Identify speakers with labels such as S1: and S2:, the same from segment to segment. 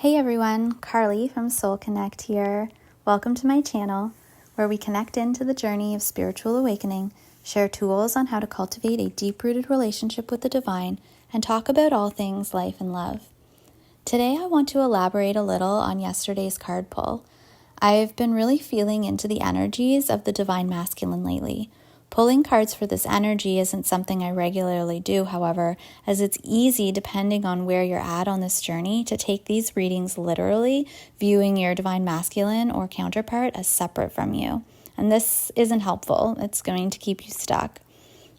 S1: Hey everyone, Carly from Soul Connect here. Welcome to my channel, where we connect into the journey of spiritual awakening, share tools on how to cultivate a deep-rooted relationship with the divine, and talk about all things life and love. Today I want to elaborate a little on yesterday's card pull. I've been really feeling into the energies of the divine masculine lately. Pulling cards for this energy isn't something I regularly do, however, as it's easy, depending on where you're at on this journey, to take these readings literally, viewing your divine masculine or counterpart as separate from you. And this isn't helpful. It's going to keep you stuck.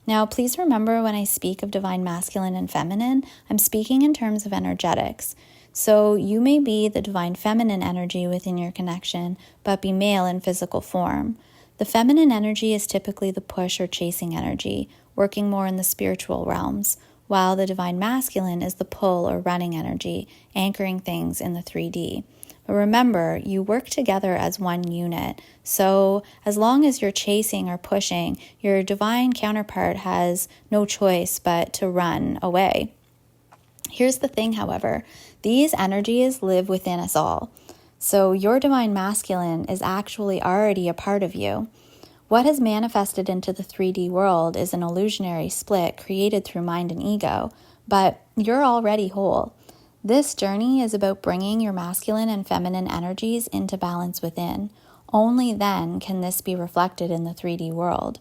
S1: Now, please remember when I speak of divine masculine and feminine, I'm speaking in terms of energetics. So you may be the divine feminine energy within your connection, but be male in physical form. The feminine energy is typically the push or chasing energy, working more in the spiritual realms, while the divine masculine is the pull or running energy, anchoring things in the 3D. But remember, you work together as one unit, so as long as you're chasing or pushing, your divine counterpart has no choice but to run away. Here's the thing, however, these energies live within us all. So your divine masculine is actually already a part of you. What has manifested into the 3D world is an illusionary split created through mind and ego, but you're already whole. This journey is about bringing your masculine and feminine energies into balance within. Only then can this be reflected in the 3D world.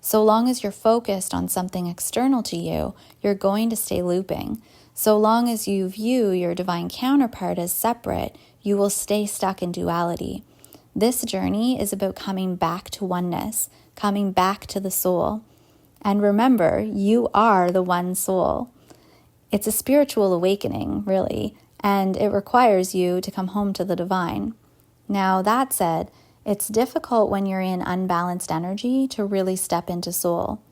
S1: So long as you're focused on something external to you, you're going to stay looping. So long as you view your divine counterpart as separate, you will stay stuck in duality. This journey is about coming back to oneness, coming back to the soul. And remember, you are the one soul. It's a spiritual awakening, really, and it requires you to come home to the divine. Now, that said, it's difficult when you're in unbalanced energy to really step into soul.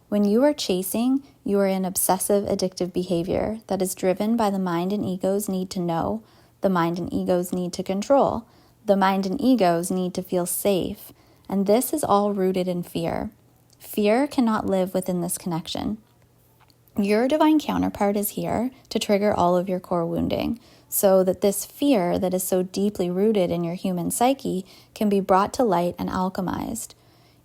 S1: When you are chasing, you are in obsessive addictive behavior that is driven by the mind and ego's need to know, the mind and ego's need to control, the mind and ego's need to feel safe, and this is all rooted in fear. Fear cannot live within this connection. Your divine counterpart is here to trigger all of your core wounding, so that this fear that is so deeply rooted in your human psyche can be brought to light and alchemized.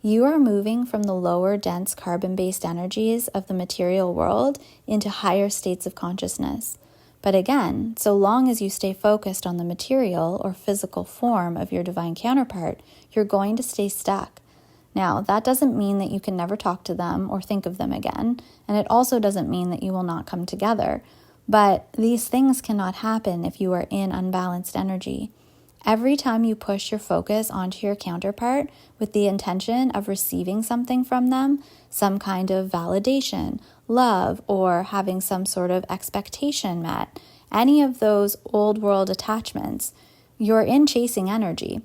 S1: You are moving from the lower, dense, carbon-based energies of the material world into higher states of consciousness. But again, so long as you stay focused on the material or physical form of your divine counterpart, you're going to stay stuck. Now, that doesn't mean that you can never talk to them or think of them again, and it also doesn't mean that you will not come together. But these things cannot happen if you are in unbalanced energy. Every time you push your focus onto your counterpart with the intention of receiving something from them, some kind of validation, love, or having some sort of expectation met, any of those old world attachments, you're in chasing energy.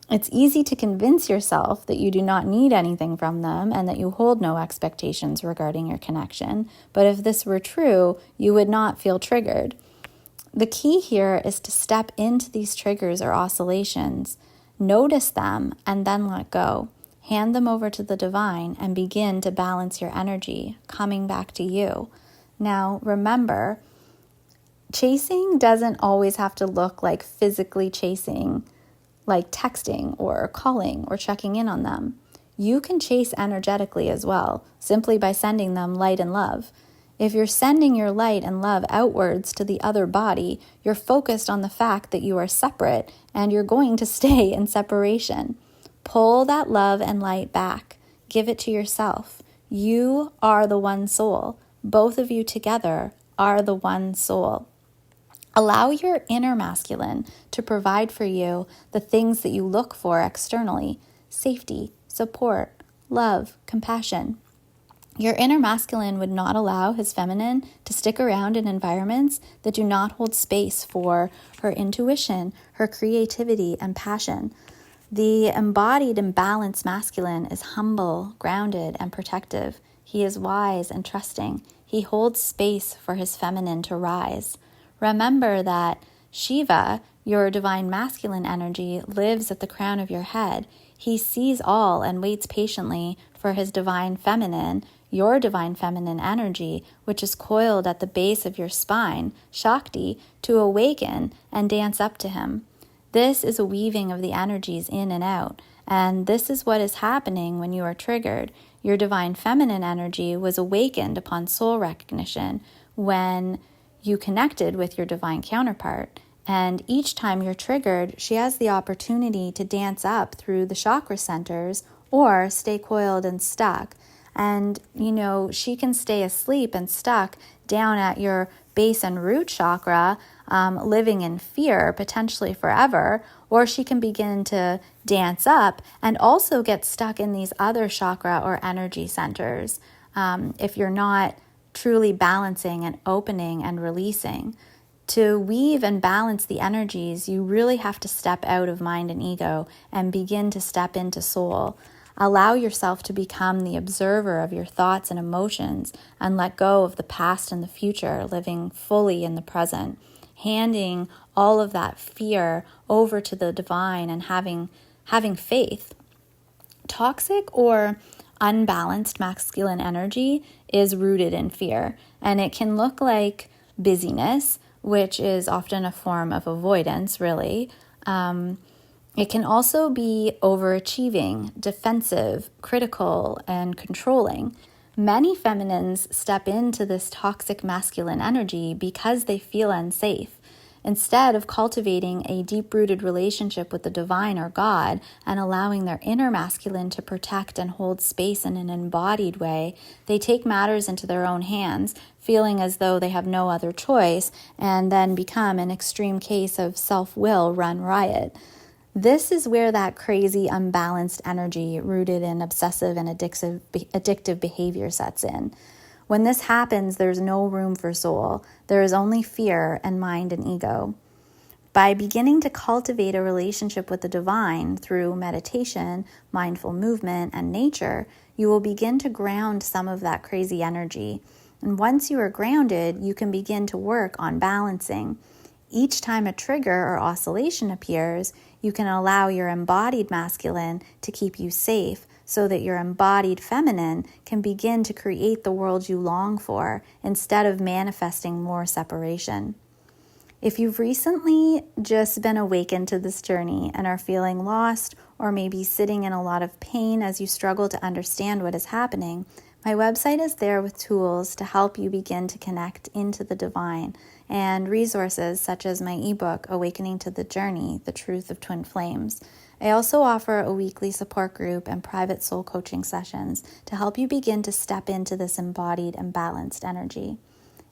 S1: It's easy to convince yourself that you do not need anything from them and that you hold no expectations regarding your connection, but if this were true, you would not feel triggered. The key here is to step into these triggers or oscillations, notice them, and then let go. Hand them over to the divine and begin to balance your energy, coming back to you. Now, remember, chasing doesn't always have to look like physically chasing, like texting or calling or checking in on them. You can chase energetically as well, simply by sending them light and love. If you're sending your light and love outwards to the other body, you're focused on the fact that you are separate and you're going to stay in separation. Pull that love and light back. Give it to yourself. You are the one soul. Both of you together are the one soul. Allow your inner masculine to provide for you the things that you look for externally: safety, support, love, compassion. Your inner masculine would not allow his feminine to stick around in environments that do not hold space for her intuition, her creativity, and passion. The embodied and balanced masculine is humble, grounded, and protective. He is wise and trusting. He holds space for his feminine to rise. Remember that Shiva, your divine masculine energy, lives at the crown of your head. He sees all and waits patiently for his divine feminine, your divine feminine energy, which is coiled at the base of your spine, Shakti, to awaken and dance up to him. This is a weaving of the energies in and out, and this is what is happening when you are triggered. Your divine feminine energy was awakened upon soul recognition when you connected with your divine counterpart. And each time you're triggered, she has the opportunity to dance up through the chakra centers or stay coiled and stuck. And, she can stay asleep and stuck down at your base and root chakra, living in fear, potentially forever, or she can begin to dance up and also get stuck in these other chakra or energy centers if you're not truly balancing and opening and releasing. To weave and balance the energies, you really have to step out of mind and ego and begin to step into soul. Allow yourself to become the observer of your thoughts and emotions and let go of the past and the future, living fully in the present, handing all of that fear over to the divine and having faith. Toxic or unbalanced masculine energy is rooted in fear, and it can look like busyness, which is often a form of avoidance, really. It can also be overachieving, defensive, critical, and controlling. Many feminines step into this toxic masculine energy because they feel unsafe. Instead of cultivating a deep-rooted relationship with the divine or God and allowing their inner masculine to protect and hold space in an embodied way, they take matters into their own hands, feeling as though they have no other choice, and then become an extreme case of self-will run riot. This is where that crazy, unbalanced energy rooted in obsessive and addictive behavior sets in. When this happens, there's no room for soul. There is only fear and mind and ego. By beginning to cultivate a relationship with the divine through meditation, mindful movement, and nature, you will begin to ground some of that crazy energy. And once you are grounded, you can begin to work on balancing. Each time a trigger or oscillation appears, you can allow your embodied masculine to keep you safe so that your embodied feminine can begin to create the world you long for instead of manifesting more separation. If you've recently just been awakened to this journey and are feeling lost or maybe sitting in a lot of pain as you struggle to understand what is happening, my website is there with tools to help you begin to connect into the divine and resources such as my ebook, Awakening to the Journey, The Truth of Twin Flames. I also offer a weekly support group and private soul coaching sessions to help you begin to step into this embodied and balanced energy.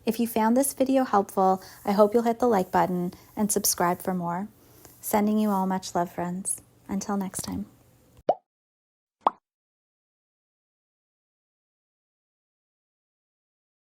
S1: If you found this video helpful, I hope you'll hit the like button and subscribe for more. Sending you all much love, friends. Until next time.